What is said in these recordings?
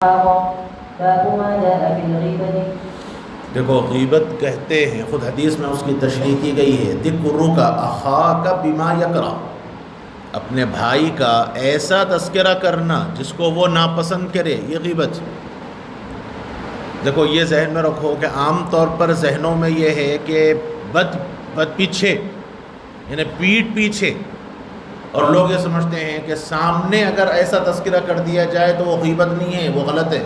باب ما جاء في الغيبة. دیکھو غیبت کہتے ہیں، خود حدیث میں اس کی تشریح کی گئی ہے، ذکرک اخاک بما یکرہ، اپنے بھائی کا ایسا تذکرہ کرنا جس کو وہ ناپسند کرے، یہ غیبت۔ دیکھو یہ ذہن میں رکھو کہ عام طور پر ذہنوں میں یہ ہے کہ بد پیچھے یعنی پیٹھ پیچھے، اور لوگ یہ سمجھتے ہیں کہ سامنے اگر ایسا تذکرہ کر دیا جائے تو وہ غیبت نہیں ہے، وہ غلط ہے۔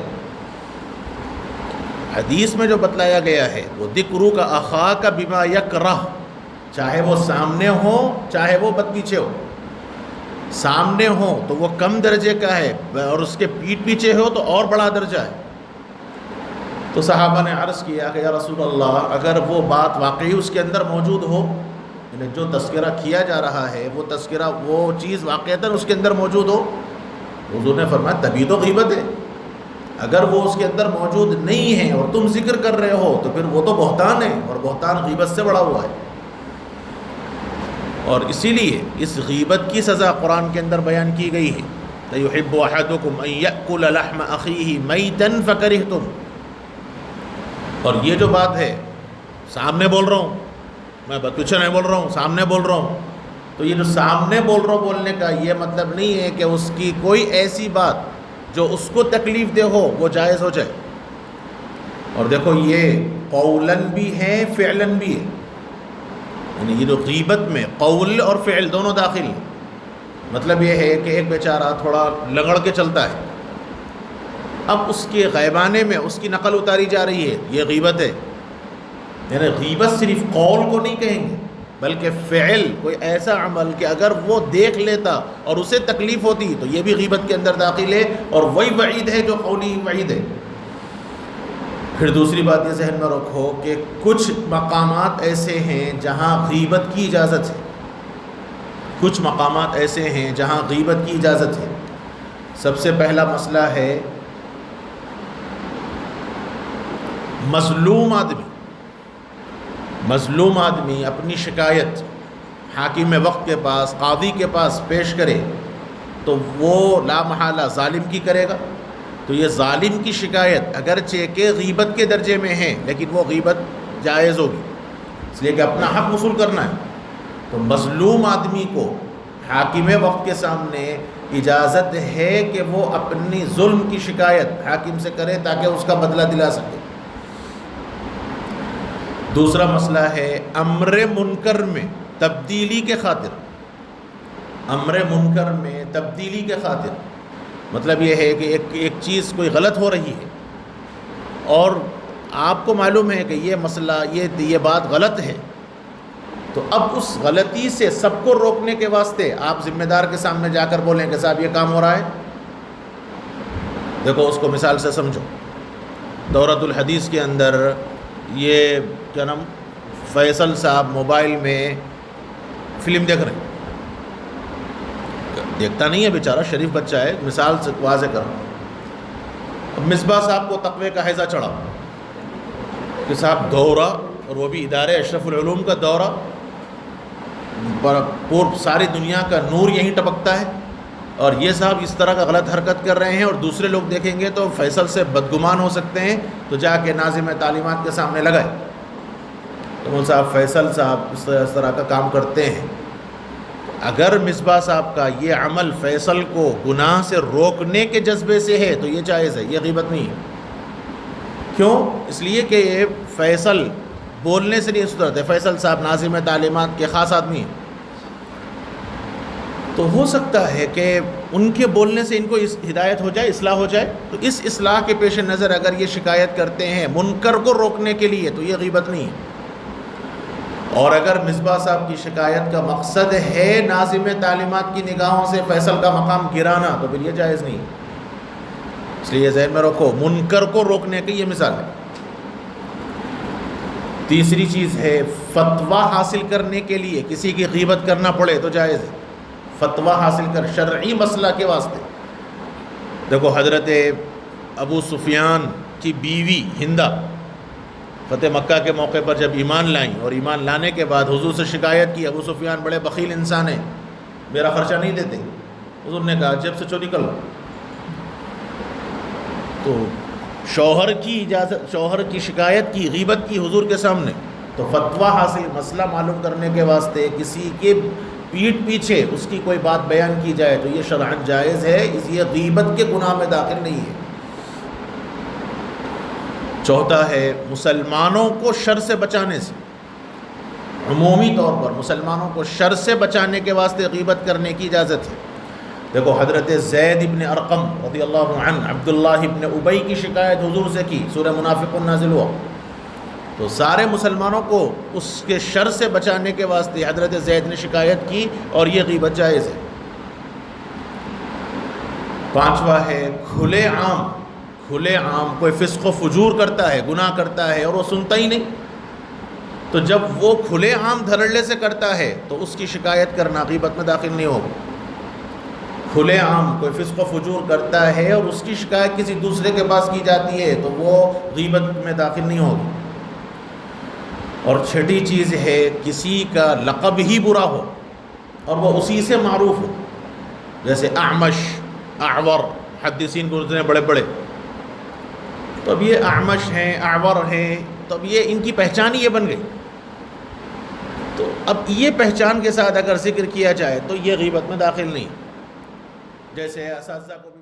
حدیث میں جو بتلایا گیا ہے وہ ذکرک اخاک بما یکرہ، چاہے وہ سامنے ہو چاہے وہ بد پیچھے ہو۔ سامنے ہو تو وہ کم درجے کا ہے، اور اس کے پیٹھ پیچھے ہو تو اور بڑا درجہ ہے۔ تو صحابہ نے عرض کیا کہ یا رسول اللہ، اگر وہ بات واقعی اس کے اندر موجود ہو، یعنی جو تذکرہ کیا جا رہا ہے وہ تذکرہ، وہ چیز واقعتاً اس کے اندر موجود ہو، حضور نے فرمایا تبھی تو غیبت ہے۔ اگر وہ اس کے اندر موجود نہیں ہے اور تم ذکر کر رہے ہو تو پھر وہ تو بہتان ہے، اور بہتان غیبت سے بڑا ہوا ہے۔ اور اسی لیے اس غیبت کی سزا قرآن کے اندر بیان کی گئی ہے، لَيُحِبُّ أَحَدُكُمْ أَن يَأْكُلَ لَحْمَ أَخِيهِ مَيْتًا فَكَرِهْتُمْ۔ اور یہ جو بات ہے، سامنے بول رہا ہوں میں، پیچھے نہیں بول رہا ہوں، سامنے بول رہا ہوں، تو یہ جو سامنے بول رہا ہوں بولنے کا یہ مطلب نہیں ہے کہ اس کی کوئی ایسی بات جو اس کو تکلیف دہ ہو وہ جائز ہو جائے۔ اور دیکھو یہ قولاً بھی ہے فعلاً بھی ہے، یعنی یہ جو غیبت میں قول اور فعل دونوں داخل ہیں۔ مطلب یہ ہے کہ ایک بیچارہ تھوڑا لگڑ کے چلتا ہے، اب اس کے غیبانے میں اس کی نقل اتاری جا رہی ہے، یہ غیبت ہے۔ یعنی غیبت صرف قول کو نہیں کہیں گے، بلکہ فعل، کوئی ایسا عمل کہ اگر وہ دیکھ لیتا اور اسے تکلیف ہوتی تو یہ بھی غیبت کے اندر داخل ہے، اور وہی وعید ہے جو قولی وعید ہے۔ پھر دوسری بات یہ ذہن میں رکھو کہ کچھ مقامات ایسے ہیں جہاں غیبت کی اجازت ہے، کچھ مقامات ایسے ہیں جہاں غیبت کی اجازت ہے۔ سب سے پہلا مسئلہ ہے مظلوم آدمی اپنی شکایت حاکم وقت کے پاس، قاضی کے پاس پیش کرے تو وہ لا محالہ ظالم کی کرے گا۔ تو یہ ظالم کی شکایت اگرچہ کہ غیبت کے درجے میں ہے لیکن وہ غیبت جائز ہوگی، اس لیے کہ اپنا حق وصول کرنا ہے۔ تو مظلوم آدمی کو حاکم وقت کے سامنے اجازت ہے کہ وہ اپنی ظلم کی شکایت حاکم سے کرے تاکہ اس کا بدلہ دلا سکے۔ دوسرا مسئلہ ہے امر منکر میں تبدیلی کے خاطر، امر منکر میں تبدیلی کے خاطر مطلب یہ ہے کہ ایک چیز کوئی غلط ہو رہی ہے اور آپ کو معلوم ہے کہ یہ مسئلہ یہ بات غلط ہے، تو اب اس غلطی سے سب کو روکنے کے واسطے آپ ذمہ دار کے سامنے جا کر بولیں کہ صاحب یہ کام ہو رہا ہے۔ دیکھو اس کو مثال سے سمجھو، دورۃ الحدیث کے اندر یہ کیا نام، فیصل صاحب موبائل میں فلم دیکھ رہے ہیں، دیکھتا نہیں ہے بیچارہ، شریف بچہ ہے، مثال سے واضح کر رہا ہوں۔ اب مصباح صاحب کو تقوی کا حیضہ چڑھا کہ صاحب دورہ، اور وہ بھی ادارے اشرف العلوم کا دورہ، ساری دنیا کا نور یہیں ٹپکتا ہے، اور یہ صاحب اس طرح کا غلط حرکت کر رہے ہیں اور دوسرے لوگ دیکھیں گے تو فیصل سے بدگمان ہو سکتے ہیں، تو جا کے ناظم تعلیمات کے سامنے لگائے۔ تو مول صاحب فیصل صاحب اس طرح کا کام کرتے ہیں۔ اگر مصباح صاحب کا یہ عمل فیصل کو گناہ سے روکنے کے جذبے سے ہے تو یہ جائز ہے، یہ غیبت نہیں ہے۔ کیوں؟ اس لیے کہ یہ فیصل بولنے سے نہیں سدھرتے، فیصل صاحب ناظم تعلیمات کے خاص آدمی ہیں، تو ہو سکتا ہے کہ ان کے بولنے سے ان کو ہدایت ہو جائے، اصلاح ہو جائے، تو اس اصلاح کے پیش نظر اگر یہ شکایت کرتے ہیں منکر کو روکنے کے لیے تو یہ غیبت نہیں ہے۔ اور اگر مصباح صاحب کی شکایت کا مقصد ہے ناظم تعلیمات کی نگاہوں سے فیصل کا مقام گرانا تو پھر یہ جائز نہیں، اس لیے ذہن میں رکھو منکر کو روکنے کی یہ مثال ہے۔ تیسری چیز ہے فتویٰ حاصل کرنے کے لیے کسی کی غیبت کرنا پڑے تو جائز ہے، فتویٰ حاصل کر شرعی مسئلہ کے واسطے۔ دیکھو حضرت ابو سفیان کی بیوی ہندہ فتح مکہ کے موقع پر جب ایمان لائیں اور ایمان لانے کے بعد حضور سے شکایت کی، ابو سفیان بڑے بخیل انسان ہیں، میرا خرچہ نہیں دیتے۔ حضور نے کہا جیب سے چوری کر لو۔ تو شوہر کی اجازت، شوہر کی شکایت کی، غیبت کی حضور کے سامنے، تو فتویٰ حاصل، مسئلہ معلوم کرنے کے واسطے کسی کے پیٹھ پیچھے اس کی کوئی بات بیان کی جائے تو یہ شرعاً جائز ہے، اس لیے غیبت کے گناہ میں داخل نہیں ہے۔ چوتھا ہے مسلمانوں کو شر سے بچانے سے، عمومی طور پر مسلمانوں کو شر سے بچانے کے واسطے غیبت کرنے کی اجازت ہے۔ دیکھو حضرت زید ابن ارقم رضی اللہ عنہ عبداللہ ابن ابی کی شکایت حضور سے کی، سورہ منافقون نازل ہوا، تو سارے مسلمانوں کو اس کے شر سے بچانے کے واسطے حضرت زید نے شکایت کی، اور یہ غیبت جائز ہے۔ پانچواں ہے کھلے عام کوئی فسق و فجور کرتا ہے، گناہ کرتا ہے اور وہ سنتا ہی نہیں، تو جب وہ کھلے عام دھڑلے سے کرتا ہے تو اس کی شکایت کرنا غیبت میں داخل نہیں ہوگا۔ کھلے عام کوئی فسق و فجور کرتا ہے اور اس کی شکایت کسی دوسرے کے پاس کی جاتی ہے تو وہ غیبت میں داخل نہیں ہوگی۔ اور چھٹی چیز ہے کسی کا لقب ہی برا ہو اور وہ اسی سے معروف ہو، جیسے اعمش، اعور، محدثین کو اتنے بڑے بڑے، تو اب یہ اعمش ہیں، اعور ہیں، تو اب یہ ان کی پہچان ہی یہ بن گئی، تو اب یہ پہچان کے ساتھ اگر ذکر کیا جائے تو یہ غیبت میں داخل نہیں، جیسے اساتذہ کو بھی